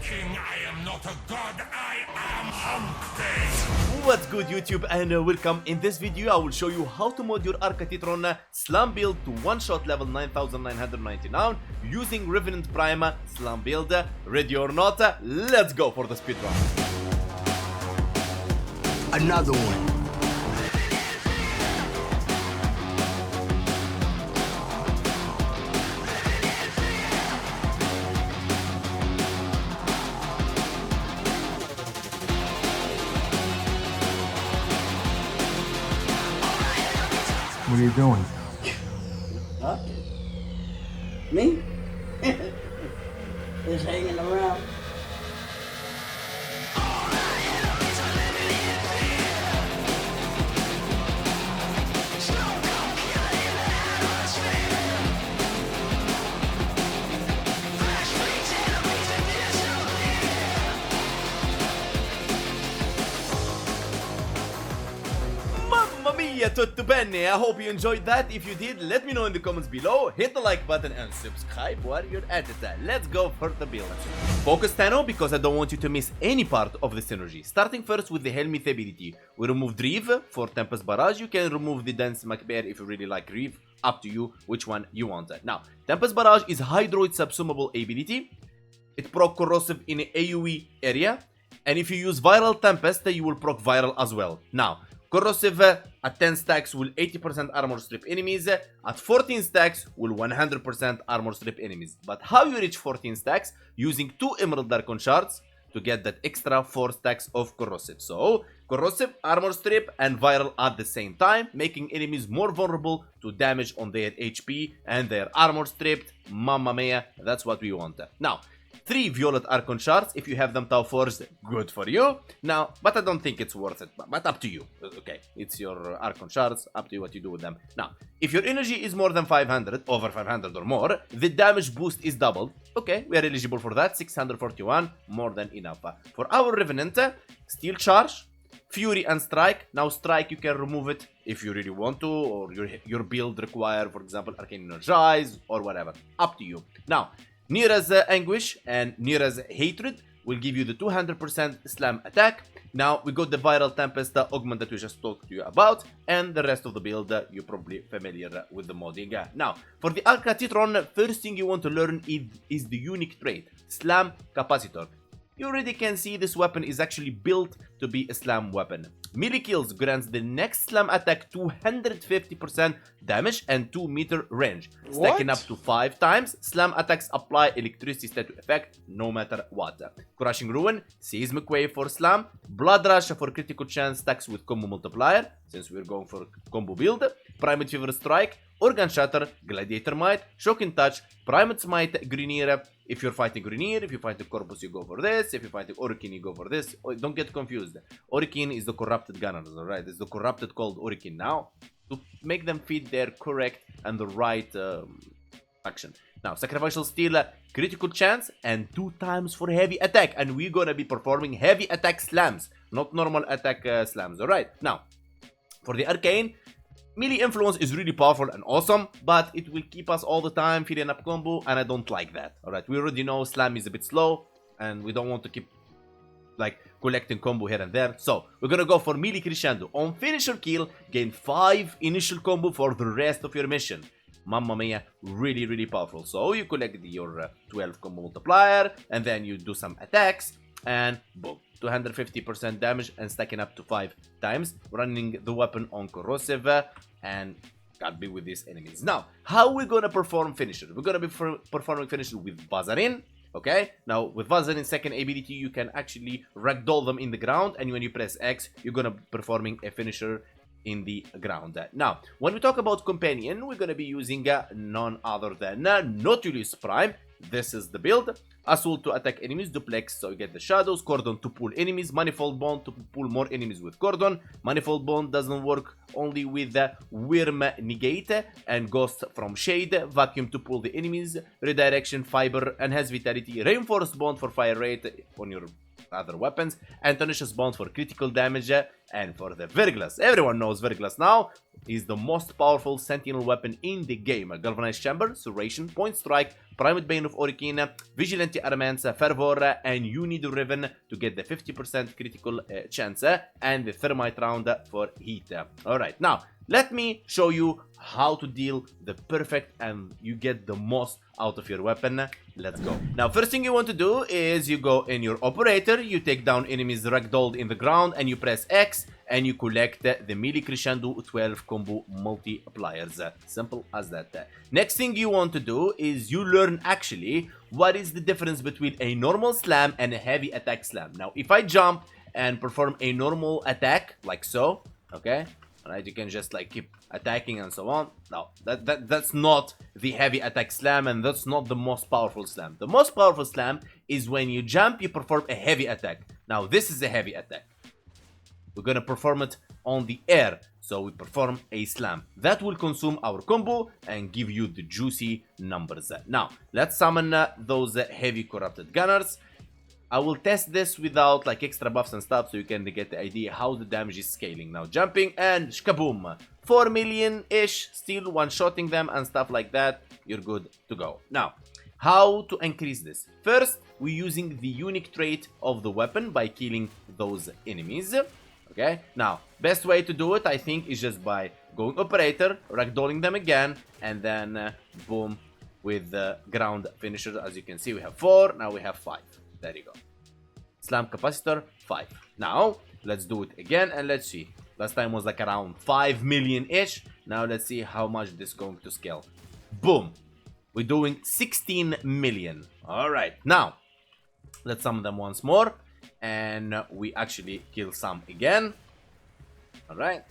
king, I am not a god, I am Hunkpain. What's good YouTube, and welcome. In this video I will show you how to mod your Arca Titron slam build to one-shot level 9999 using Revenant Prime slam build. Ready or not, let's go for the speedrun. Another one. What are you doing? Huh? Me? Just hanging around. Mamma mia, tutto bene. I hope you enjoyed that. If you did, let me know in the comments below. Hit the like button and subscribe while you're at it. Let's go for the build. Focus Tano because I don't want you to miss any part of the synergy. Starting first with the Helmet ability. We remove Reeve for Tempest Barrage. You can remove the Dense Macbear if you really like Reeve. Up to you which one you want. Now, Tempest Barrage is Hydroid subsumable ability. It proc corrosive in AoE area. And if you use Viral Tempest, you will proc Viral as well. Now, corrosive at 10 stacks will 80% armor strip enemies. At 14 stacks will 100% armor strip enemies. But how you reach 14 stacks? Using 2 Emerald Darkon shards to get that extra 4 stacks of corrosive. So, corrosive, armor strip, and viral at the same time, making enemies more vulnerable to damage on their HP and their armor stripped. Mamma mia, that's what we want. Now, 3 Violet Archon shards, if you have them Tau Forged, good for you. Now, but I don't think it's worth it, but up to you. Okay, it's your Archon shards, up to you what you do with them. Now, if your energy is more than 500, over 500 or more, the damage boost is doubled. Okay, we are eligible for that, 641, more than enough. For our Revenant, Steel Charge, Fury and Strike. Now Strike you can remove it if you really want to, or your build require, for example, Arcane Energize or whatever. Up to you. Now, Nira's Anguish and Nira's Hatred will give you the 200% slam attack. Now we got the Viral Tempest augment that we just talked to you about, and the rest of the build you're probably familiar with the modding. Now, for the Arca Titron, first thing you want to learn is the unique trait, Slam Capacitor. You already can see this weapon is actually built to be a slam weapon. Melee kills grants the next slam attack 250% damage and 2 meter range. Stacking up to 5 times, slam attacks apply electricity statue effect no matter what. Crushing Ruin, Seismic Wave for slam, Blood Rush for critical chance stacks with combo multiplier, since we're going for combo build, Primate Fever Strike, Organ Shatter, Gladiator Might, Shocking Touch, Primate Smite, Grenier. If you're fighting Grenier, if you're fighting Corpus, you go for this. If you're fighting Orichin, you go for this. Don't get confused. Orichin is the corrupted gunners, alright? It's the corrupted called Orichin now, to make them feed their correct and the right action. Now, Sacrificial Steel, critical chance, and 2 times for heavy attack. And we're gonna be performing heavy attack slams, not normal attack slams, alright? Now, for the Arcane, melee influence is really powerful and awesome, but it will keep us all the time feeding up combo, and I don't like that. Alright, we already know slam is a bit slow, and we don't want to keep like collecting combo here and there. So we're gonna go for melee crescendo. On finisher kill, gain 5 initial combo for the rest of your mission. Mamma mia, really, really powerful. So you collect your 12 combo multiplier, and then you do some attacks, and boom, 250% damage and stacking up to 5 times, running the weapon on corrosive, and can't be with these enemies. Now, how we gonna perform finisher? We're gonna be performing finisher with Vazarin. Okay, now with Vazarin's second ability, you can actually ragdoll them in the ground, and when you press X, you're gonna be performing a finisher in the ground. Now, when we talk about companion, we're gonna be using none other than Nautilus Prime. This is the build. Assault to attack enemies, Duplex, so you get the shadows, Cordon to pull enemies, Manifold Bond to pull more enemies with Cordon. Manifold Bond doesn't work only with the Worm Negate, and Ghost from Shade, Vacuum to pull the enemies, Redirection, Fiber, and has Vitality, Reinforced Bond for fire rate on your other weapons, and Tenacious Bond for critical damage, and for the Verglas. Everyone knows Verglas now. He's the most powerful sentinel weapon in the game. Galvanized Chamber, Serration, Point Strike, Primate Bane of Orikina, Vigilante Armance, Fervor, and you need a Riven to get the 50% critical chance, and the Thermite round for heat. Alright, now, let me show you how to deal the perfect and you get the most out of your weapon. Let's go. Now, first thing you want to do is you go in your operator, you take down enemies ragdolled in the ground, and you press X, and you collect the melee crescendo 12 combo multipliers. Simple as that. Next thing you want to do is you learn actually what is the difference between a normal slam and a heavy attack slam. Now, if I jump and perform a normal attack, like so, okay? Right, you can just like keep attacking and so on. No, that's not the heavy attack slam, and that's not the most powerful slam. The most powerful slam is when you jump, you perform a heavy attack. Now, this is a heavy attack. We're gonna perform it on the air, so we perform a slam. That will consume our combo and give you the juicy numbers. Now, let's summon those heavy corrupted gunners. I will test this without like extra buffs and stuff so you can get the idea how the damage is scaling. Now jumping and shkaboom. 4 million-ish, still one-shotting them and stuff like that. You're good to go. Now, how to increase this? First, we're using the unique trait of the weapon by killing those enemies. Okay, now, best way to do it, I think, is just by going operator, ragdolling them again, and then boom, with the ground finisher. As you can see, we have 4, now we have 5. There you go. Slam capacitor, 5. Now, let's do it again and let's see. Last time was like around 5 million-ish. Now, let's see how much this is going to scale. Boom. We're doing 16 million. Alright, now, let's summon them once more. And we actually kill some again. Alright,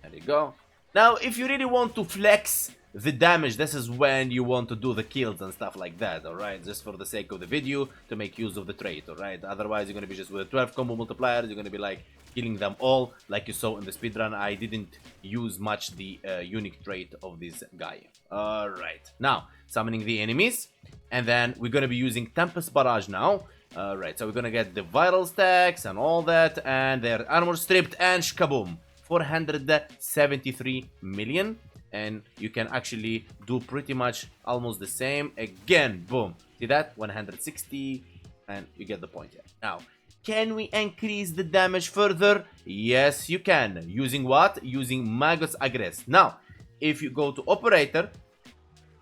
there you go. Now, if you really want to flex the damage, this is when you want to do the kills and stuff like that, alright? Just for the sake of the video, to make use of the trait, alright? Otherwise, you're gonna be just with 12 combo multipliers, you're gonna be like killing them all, like you saw in the speedrun. I didn't use much the unique trait of this guy. Alright, now, summoning the enemies, and then we're gonna be using Tempest Barrage now. Alright, so we're gonna get the viral stacks and all that, and they're armor stripped, and shkaboom! 473 million. And you can actually do pretty much almost the same again. Boom. See that? 160. And you get the point here. Now, can we increase the damage further? Yes, you can. Using what? Using Magos Aggress. Now, if you go to Operator,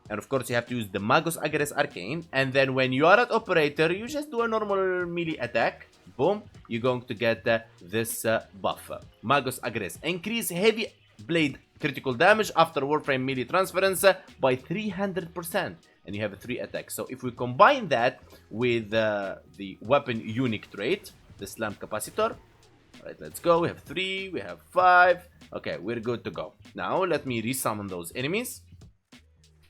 and of course you have to use the Magos Aggress Arcane, and then when you are at Operator, you just do a normal melee attack. Boom. You're going to get this buff. Magos Aggress. Increase heavy blade critical damage after Warframe melee transference by 300%, and you have 3 attacks. So if we combine that with the weapon unique trait, the slam capacitor, alright, let's go. We have 3, we have 5. Okay, we're good to go. Now let me resummon those enemies,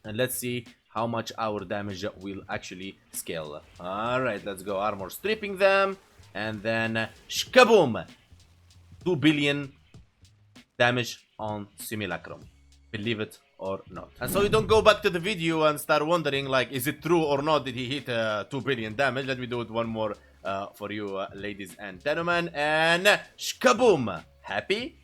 and let's see how much our damage will actually scale. Alright, let's go. Armor stripping them, and then shkaboom! 2 billion damage on Simulacrum. Believe it or not. And so you don't go back to the video and start wondering like, is it true or not? Did he hit 2 billion damage? Let me do it one more for you ladies and gentlemen. And shkaboom! Happy?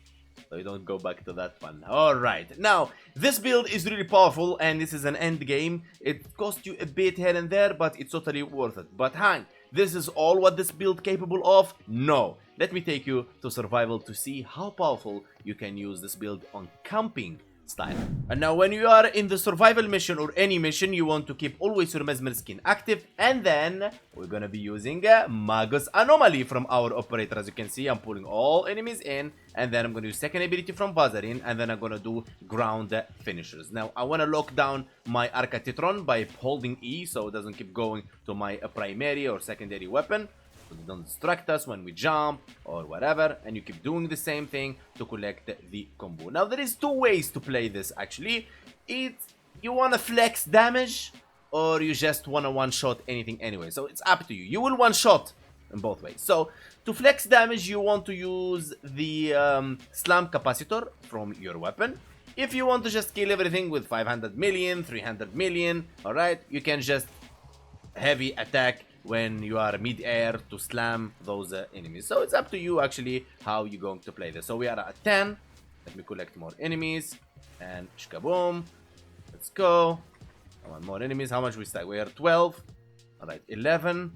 So you don't go back to that one. Alright, now this build is really powerful, and this is an end game. It costs you a bit here and there, but it's totally worth it. But hang, this is all what this build capable of? No. Let me take you to survival to see how powerful you can use this build on camping style. And now when you are in the survival mission or any mission, you want to keep always your Mesmer skin active, and then we're gonna be using Magos Anomaly from our operator. As you can see, I'm pulling all enemies in, and then I'm gonna use second ability from Vazarin, and then I'm gonna do ground finishers. Now I wanna lock down my Arca Titron by holding E so it doesn't keep going to my primary or secondary weapon. So they don't distract us when we jump or whatever, and you keep doing the same thing to collect the combo. Now there is 2 ways to play this actually. You want to flex damage, or you just want to one-shot anything anyway. So it's up to you. You will one-shot in both ways. So to flex damage, you want to use the slam capacitor from your weapon. If you want to just kill everything with 500 million, 300 million, alright, you can just heavy attack when you are mid-air to slam those enemies. So it's up to you actually how you're going to play this. So we are at 10. Let me collect more enemies. And shkaboom. Let's go. I want more enemies. How much we stack? We are 12. Alright, 11.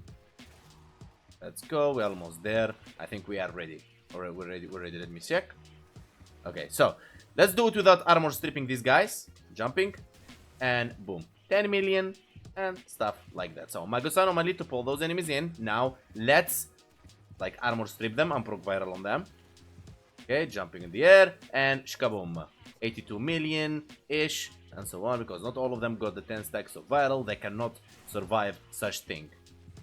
Let's go. We're almost there. I think we are ready. Alright, we're ready. Let me check. Okay, so let's do it without armor stripping these guys. Jumping. And boom. 10 million. And stuff like that. So Magosano Mali to pull those enemies in. Now let's like armor strip them and proc viral on them. Okay, jumping in the air and shkaboom. 82 million ish and so on, because not all of them got the 10 stacks of viral. They cannot survive such thing.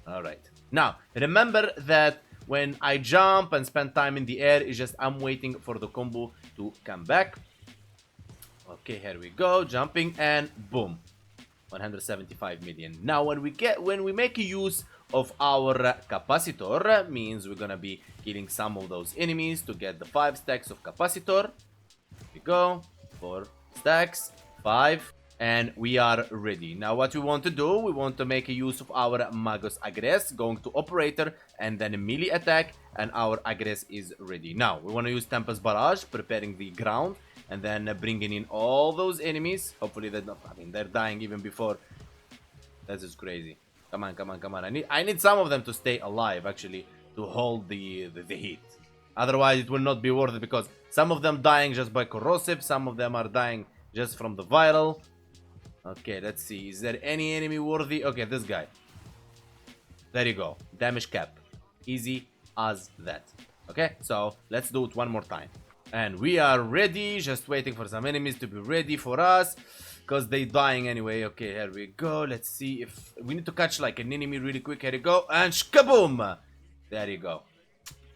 Alright. Now remember that when I jump and spend time in the air, it's just I'm waiting for the combo to come back. Okay, here we go, jumping and boom. 175 million. Now when we make use of our capacitor, means we're gonna be killing some of those enemies to get the 5 stacks of capacitor. Here we go, 4 stacks, 5, and we are ready. Now what we want to do, we want to make use of our Magos Aggress, going to operator and then melee attack, and our Aggress is ready. Now we want to use Tempest Barrage, preparing the ground, and then bringing in all those enemies. Hopefully they're not, I mean, they're dying even before. That's just crazy. Come on, come on, come on. I need some of them to stay alive, actually, to hold the heat. Otherwise, it will not be worth it, because some of them dying just by corrosive, some of them are dying just from the viral. Okay, let's see. Is there any enemy worthy? Okay, this guy. There you go. Damage cap. Easy as that. Okay, so let's do it one more time. And we are ready, just waiting for some enemies to be ready for us, because they dying anyway. Okay, here we go. Let's see if we need to catch like an enemy really quick. Here you go, and shkaboom! There you go.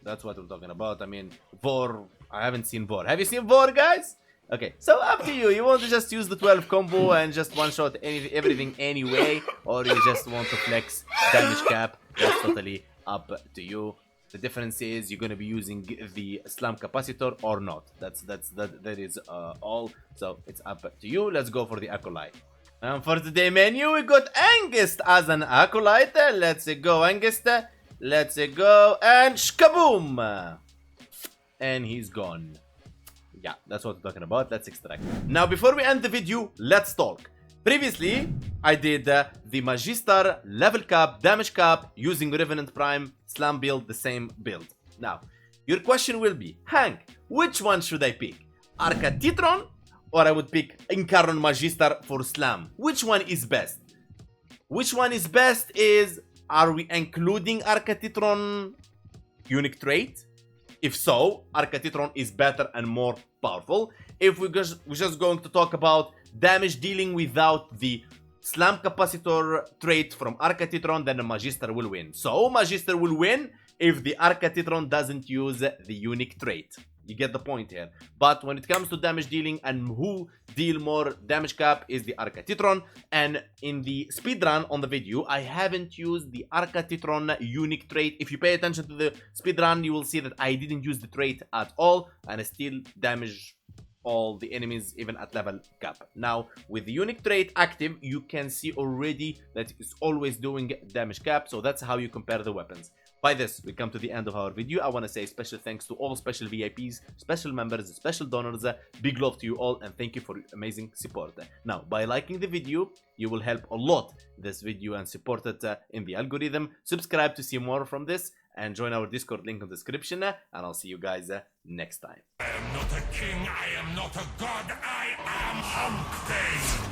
That's what we're talking about. I mean, Vor. I haven't seen Vor. Have you seen Vor, guys? Okay, so up to you. You want to just use the 12 combo and just one-shot everything anyway, or you just want to flex damage cap. That's totally up to you. The difference is you're gonna be using the slam capacitor or not. That is all. So it's up to you. Let's go for the acolyte. And for today menu, we got Angus as an acolyte. Let's go, Angus. Let's go and shkaboom! And he's gone. Yeah, that's what we're talking about. Let's extract. Now, before we end the video, let's talk. Previously, I did the Magister level cap, damage cap, using Revenant Prime, Slam build, the same build. Now, your question will be, Hank, which one should I pick? Arca Titron, or I would pick Incarnon Magister for Slam? Which one is best? Which one is best is, are we including Arca Titron unique trait? If so, Arca Titron is better and more powerful. If we're just going to talk about damage dealing without the slam capacitor trait from Arca Titron, then the Magister will win. So Magister will win if the Arca Titron doesn't use the unique trait. You get the point here. But when it comes to damage dealing and who deal more damage cap is the Arca Titron. And in the speedrun on the video, I haven't used the Arca Titron unique trait. If you pay attention to the speedrun, you will see that I didn't use the trait at all, and I still damage all the enemies even at level cap. Now with the unique trait active, you can see already that it's always doing damage cap. So that's how you compare the weapons. By this, we come to the end of our video. I want to say special thanks to all special VIPs, special members, special donors. Big love to you all, and thank you for your amazing support. Now, by liking the video, you will help a lot this video and support it in the algorithm. Subscribe to see more from this, and join our Discord link in the description. And I'll see you guys next time. I am not a king, I am not a god, I am Hunkpain.